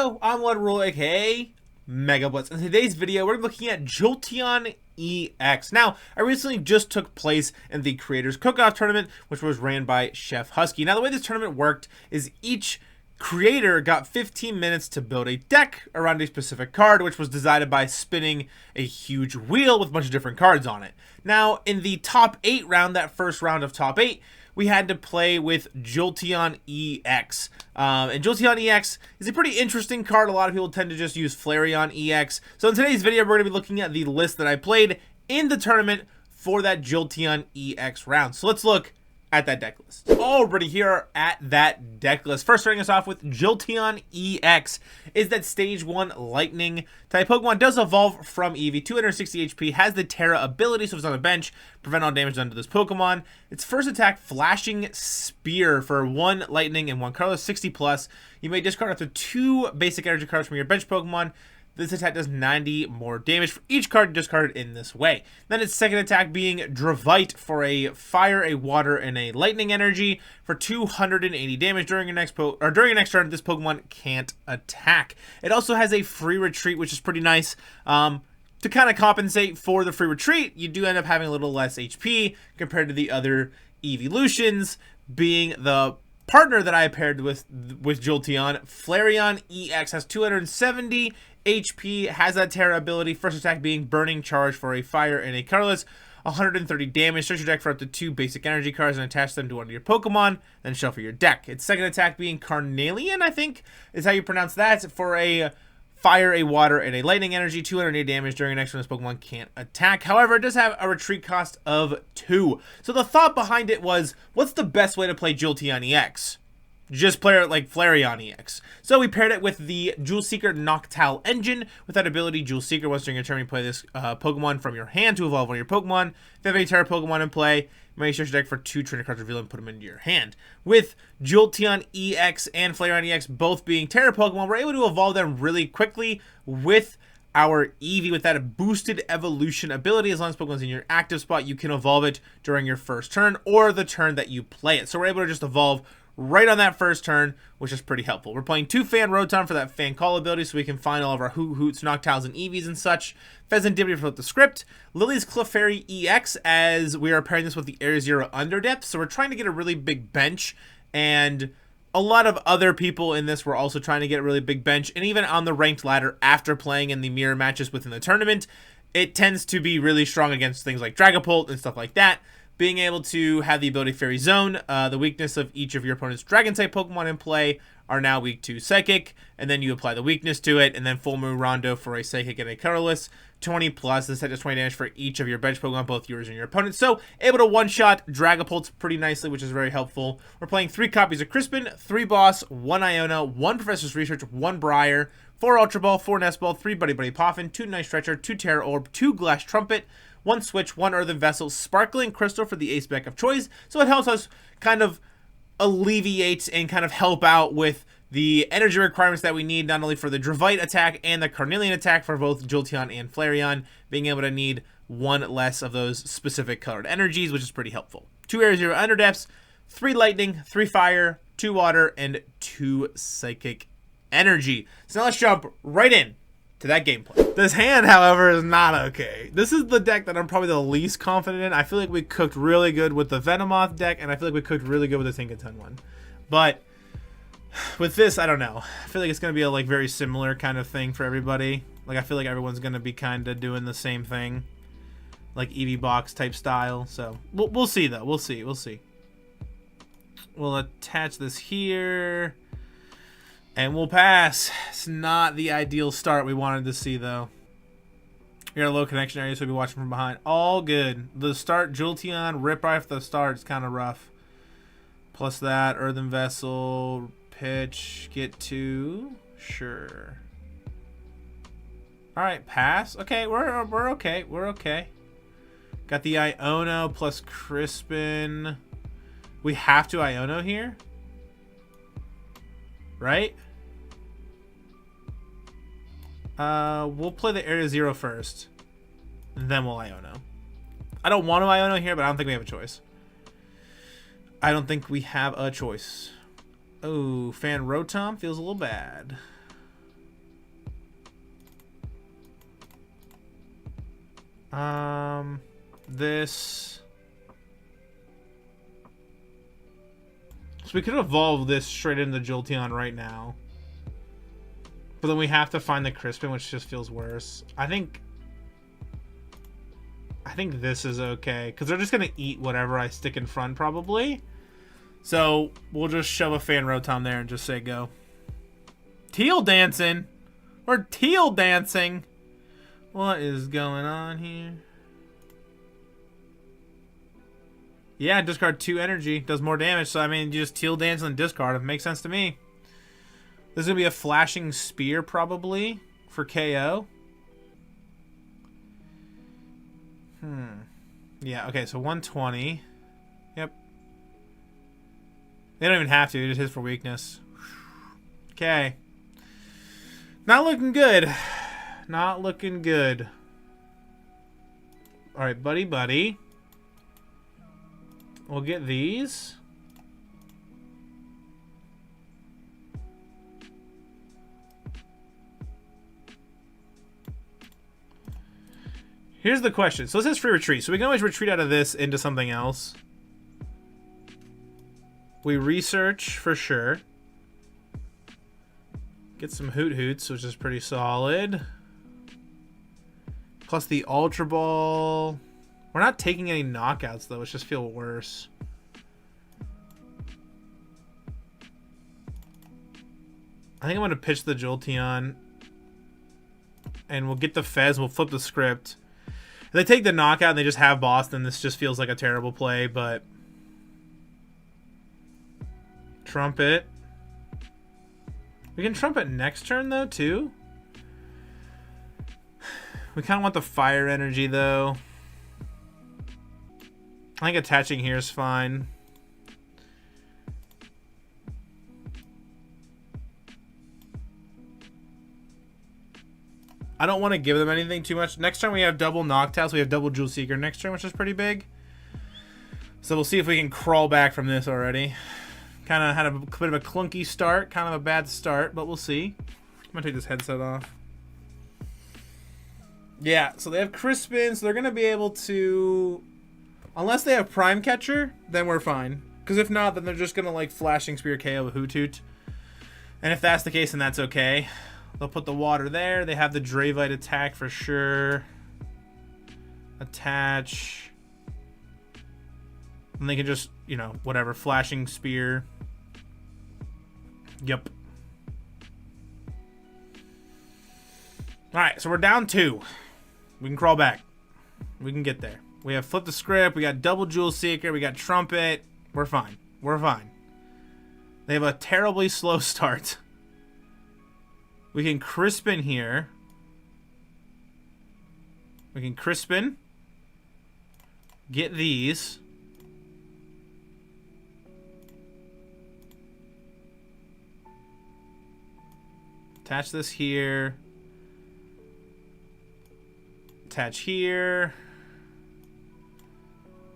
video, I'm One Rule, aka Mega Blitz. In today's video, we're looking at Jolteon EX. Now, I recently just took place in the Creators Cookoff Tournament, which was ran by Chef Husky. Now, the way this tournament worked is each creator got 15 minutes to build a deck around a specific card, which was decided by spinning a huge wheel with a bunch of different cards on it. Now, in the top 8 round, that first round of top 8, we had to play with Jolteon EX. And Jolteon EX is a pretty interesting card. A lot of people tend to just use Flareon EX. So in today's video, we're going to be looking at the list that I played in the tournament for that Jolteon EX round. So let's look at that deck list. Already here at that deck list. First, starting us off with Jolteon EX is that stage 1 lightning type Pokemon. Does evolve from Eevee, 260 HP, has the Terra ability, so if it's on the bench, prevent all damage done to this Pokemon. Its first attack, Flashing Spear for 1 lightning and 1 colorless, 60 plus. You may discard up to 2 basic energy cards from your bench Pokemon. This attack does 90 more damage for each card discarded in this way. Then its second attack being Dravite for a fire, a water, and a lightning energy for 280 damage. During your next turn, this Pokemon can't attack. It also has a free retreat, which is pretty nice. To kind of compensate for the free retreat, you do end up having a little less HP compared to the other evolutions, being the partner that I paired with Jolteon. Flareon EX has 270 HP, has that Terra ability, first attack being Burning Charge for a fire and a colorless, 130 damage. Search your deck for up to 2 basic energy cards and attach them to one of your Pokemon, then shuffle your deck. Its second attack being Carnelian, I think is how you pronounce that, for a fire, a water, and a lightning energy, 280 damage. During your next turn, this Pokemon can't attack. However, it does have a retreat cost of 2. So the thought behind it was, what's the best way to play Jolteon EX? Just play it like Flareon EX. So we paired it with the Jewel Seeker Noctowl engine. With that ability, Jewel Seeker, once during your turn, you play this Pokemon from your hand to evolve one of your Pokemon. If you have any Terra Pokemon in play, you may search your deck for 2 trainer cards, reveal them, and put them into your hand. With Jolteon EX and Flareon EX both being Terra Pokemon, we're able to evolve them really quickly with our Eevee. With that boosted evolution ability, as long as Pokemon's in your active spot, you can evolve it during your first turn or the turn that you play it. So we're able to just evolve right on that first turn, which is pretty helpful. We're playing 2 Fan Rotom for that Fan Call ability, so we can find all of our Hootoots, Noctowls, and Eevees and such. Fezandipiti for the script. Lillie's Clefairy EX, as we are pairing this with the Area 0 Underdepths, so we're trying to get a really big bench, and a lot of other people in this were also trying to get a really big bench, and even on the ranked ladder after playing in the mirror matches within the tournament, it tends to be really strong against things like Dragapult and stuff like that. Being able to have the ability Fairy Zone, the weakness of each of your opponent's Dragon-type Pokemon in play are now weak to Psychic, and then you apply the weakness to it, and then Full Moon Rondo for a Psychic and a colorless, 20 plus. This set does 20 damage for each of your bench Pokemon, both yours and your opponent's. So, able to one-shot Dragapult pretty nicely, which is very helpful. We're playing 3 copies of Crispin, 3 Boss, 1 Iono, 1 Professor's Research, 1 Briar, 4 Ultra Ball, 4 Nest Ball, 3 Buddy Buddy Poffin, 2 Night Stretcher, 2 Terra Orb, 2 Glass Trumpet, 1 Switch, 1 Earthen Vessel, Sparkling Crystal for the ace deck of choice. So it helps us kind of alleviate and kind of help out with the energy requirements that we need, not only for the Dravite attack and the Carnelian attack for both Jolteon and Flareon, being able to need 1 less of those specific colored energies, which is pretty helpful. 2 Area 0 Underdepths, 3 Lightning, 3 Fire, 2 Water, and 2 Psychic energy. So now let's jump right in to that gameplay. This hand, however, is not okay. This is the deck that I'm probably the least confident in. I feel like we cooked really good with the Venomoth deck, and I feel like we cooked really good with the Tinkaton one. But with this, I don't know. I feel like it's going to be a very similar kind of thing for everybody. Like, I feel like everyone's going to be kind of doing the same thing, like Eevee box type style. So we'll see though. We'll see. We'll attach this here. And we'll pass. It's not the ideal start we wanted to see, though. We got a low connection area, so we'll be watching from behind. All good. The start, Jolteon, rip off the start. It's kind of rough. Plus that, Earthen Vessel, pitch, get 2. Sure. All right, pass. Okay, we're okay. We're okay. Got the Iono plus Crispin. We have to Iono here? Right? We'll play the Area 0 first. And then we'll Iono. I don't want to Iono here, but I don't think we have a choice. I don't think we have a choice. Oh, Fan Rotom feels a little bad. This. So we could evolve this straight into Jolteon right now. But then we have to find the Crispin, which just feels worse. I think this is okay. Because they're just going to eat whatever I stick in front, probably. So we'll just shove a Fan Rotom there and just say go. Teal dancing. We're teal dancing. What is going on here? Yeah, discard 2 energy. Does more damage. So, I mean, you just teal dance and discard. It makes sense to me. This is going to be a Flashing Spear, probably, for KO. Yeah, okay, so 120. Yep. They don't even have to. It just hits for weakness. Okay. Not looking good. Not looking good. Alright, buddy. We'll get these. Here's the question. So this is free retreat. So we can always retreat out of this into something else. We research for sure. Get some Hoothoots, which is pretty solid. Plus the Ultra Ball. We're not taking any knockouts, though, which just feel worse. I think I'm going to pitch the Jolteon. And we'll get the Fez. We'll flip the script. If they take the knockout and they just have Boston, this just feels like a terrible play, but... Trumpet. We can Trumpet next turn, though, too. We kind of want the fire energy, though. I think attaching here is fine. I don't want to give them anything too much. Next turn we have double Noctowl, so we have double Jewel Seeker next turn, which is pretty big. So we'll see if we can crawl back from this already. Kind of had a bit of a clunky start, kind of a bad start, but we'll see. I'm going to take this headset off. Yeah, so they have Crispin, so they're going to be able to... Unless they have Prime Catcher, then we're fine. Because if not, then they're just going to like Flashing Spear KO with Hoothoot. And if that's the case, then that's okay. They'll put the water there. They have the Dravite attack for sure. Attach. And they can just, you know, whatever. Flashing Spear. Yep. Alright, so we're down 2. We can crawl back. We can get there. We have Flip the Script. We got double Jewel Seeker. We got Trumpet. We're fine. We're fine. They have a terribly slow start. We can Crispin here. We can Crispin. Get these. Attach this here. Attach here.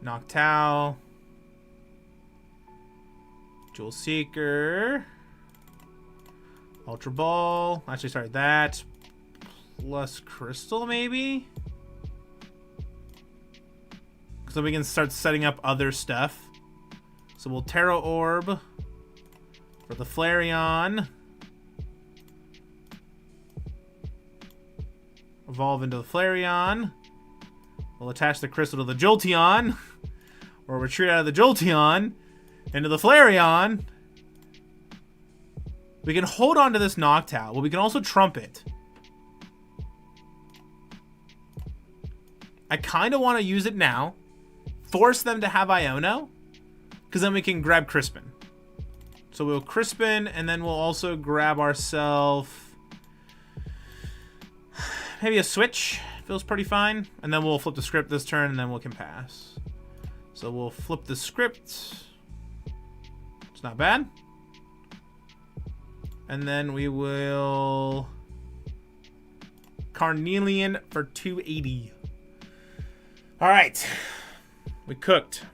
Noctowl. Jewel Seeker. Ultra Ball. Actually, sorry, that. Plus Crystal, maybe? So we can start setting up other stuff. So we'll Terra Orb for the Flareon. Evolve into the Flareon. We'll attach the Crystal to the Jolteon. Or retreat out of the Jolteon into the Flareon. We can hold on to this Noctowl. Well, we can also Trumpet. I kind of want to use it now. Force them to have Iono. Because then we can grab Crispin. So we'll Crispin, and then we'll also grab ourselves... Maybe a Switch. Feels pretty fine. And then we'll flip the script this turn, and then we can pass. So we'll flip the script. It's not bad. And then we will... Carnelian for 280. Alright. We cooked.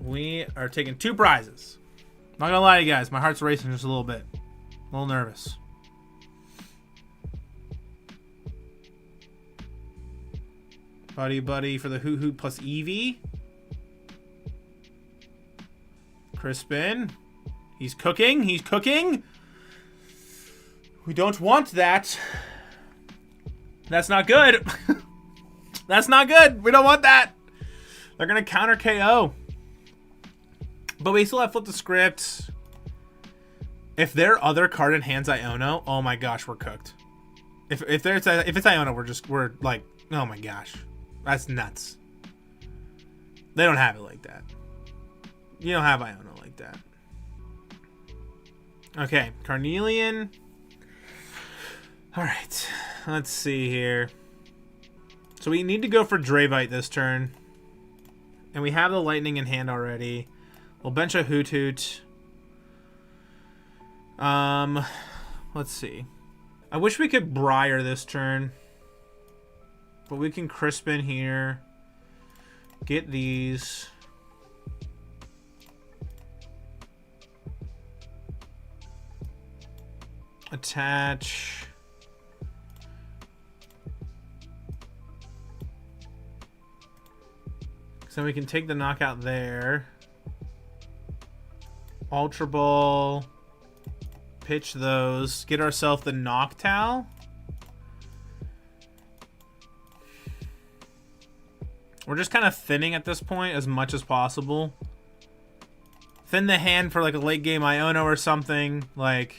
We are taking 2 prizes. Not gonna lie to you guys, my heart's racing just a little bit. A little nervous. Buddy for the Hoothoot plus Eevee. Crispin. He's cooking. He's cooking. We don't want that. That's not good. That's not good. We don't want that. They're going to counter KO. But we still have Flip the Script. If their other card in hand's Iono, oh my gosh, we're cooked. If it's Iono, we're like, oh my gosh. That's nuts. They don't have it like that. You don't have Iono like that. Okay, Carnelian. Alright, let's see here. So we need to go for Dravenite this turn. And we have the Lightning in hand already. We'll bench a Hoothoot. Let's see. I wish we could Briar this turn. But we can Crispin here. Get these. Attach. So we can take the knockout there. Ultra Ball. Pitch those. Get ourselves the Noctowl. We're just kind of thinning at this point as much as possible. Thin the hand for like a late game Iono or something. Like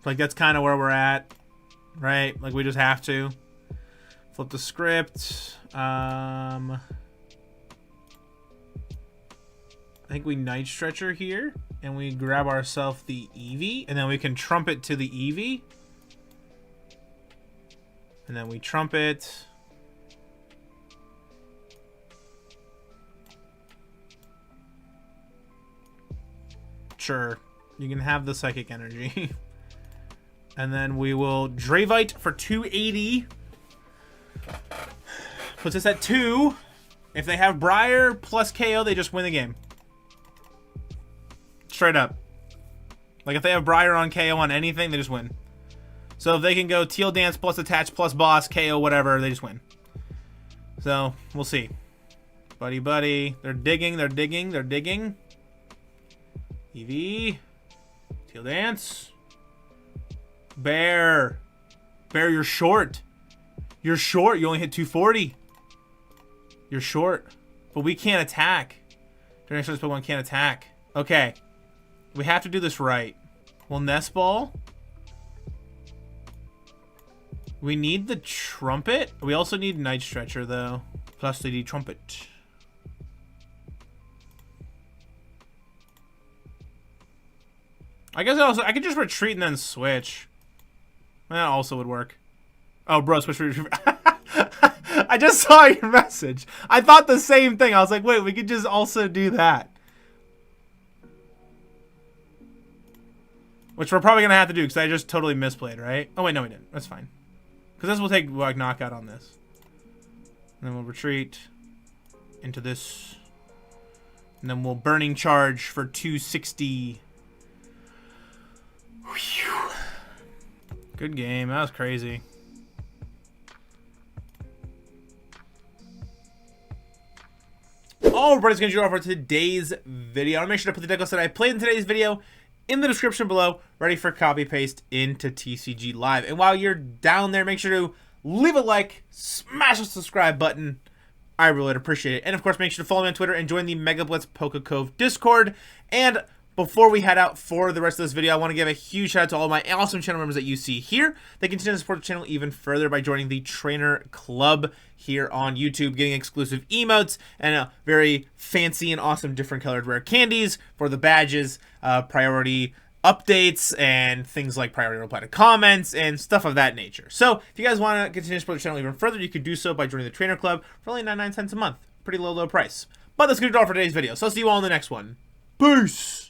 that's kind of where we're at. Right? Like we just have to. Flip the script. I think we Night Stretcher here. And we grab ourselves the Eevee. And then we can Trumpet to the Eevee. And then we Trumpet. Sure. You can have the Psychic Energy. And then we will Dravenite for 280. Puts us at 2. If they have Briar plus KO, they just win the game. Straight up. Like if they have Briar on KO on anything, they just win. So if they can go Teal Dance plus Attach plus Boss, KO, whatever, they just win. So we'll see. Buddy. They're digging. Eevee. Teal Dance. Bear, you're short. You're short. You only hit 240. You're short. But we can't attack. This Pokemon can't attack. Okay. We have to do this right. Well, Nest Ball. We need the Trumpet. We also need Night Stretcher, though. Plus the Trumpet. I guess I could just retreat and then switch. That also would work. Oh, bro, switch. I just saw your message. I thought the same thing. I was like, wait, we could just also do that. Which we're probably going to have to do because I just totally misplayed, right? Oh, wait, no, we didn't. That's fine. Because this will take, like, knockout on this. And then we'll retreat into this. And then we'll Burning Charge for 260. Whew. Good game. That was crazy. All right, it's going to go for today's video. I'll make sure to put the decklist that I played in today's video in the description below, ready for copy paste into TCG Live. And while you're down there, make sure to leave a like, smash the subscribe button. I really appreciate it. And of course, make sure to follow me on Twitter and join the Mega Blitz Poke Cove Discord. And before we head out for the rest of this video, I want to give a huge shout out to all my awesome channel members that you see here. They continue to support the channel even further by joining the Trainer Club here on YouTube, getting exclusive emotes and a very fancy and awesome different colored rare candies for the badges, priority updates, and things like priority reply to comments and stuff of that nature. So if you guys want to continue to support the channel even further, you could do so by joining the Trainer Club for only 99 cents a month. Pretty low price. But that's going to do it all for today's video. So I'll see you all in the next one. Peace!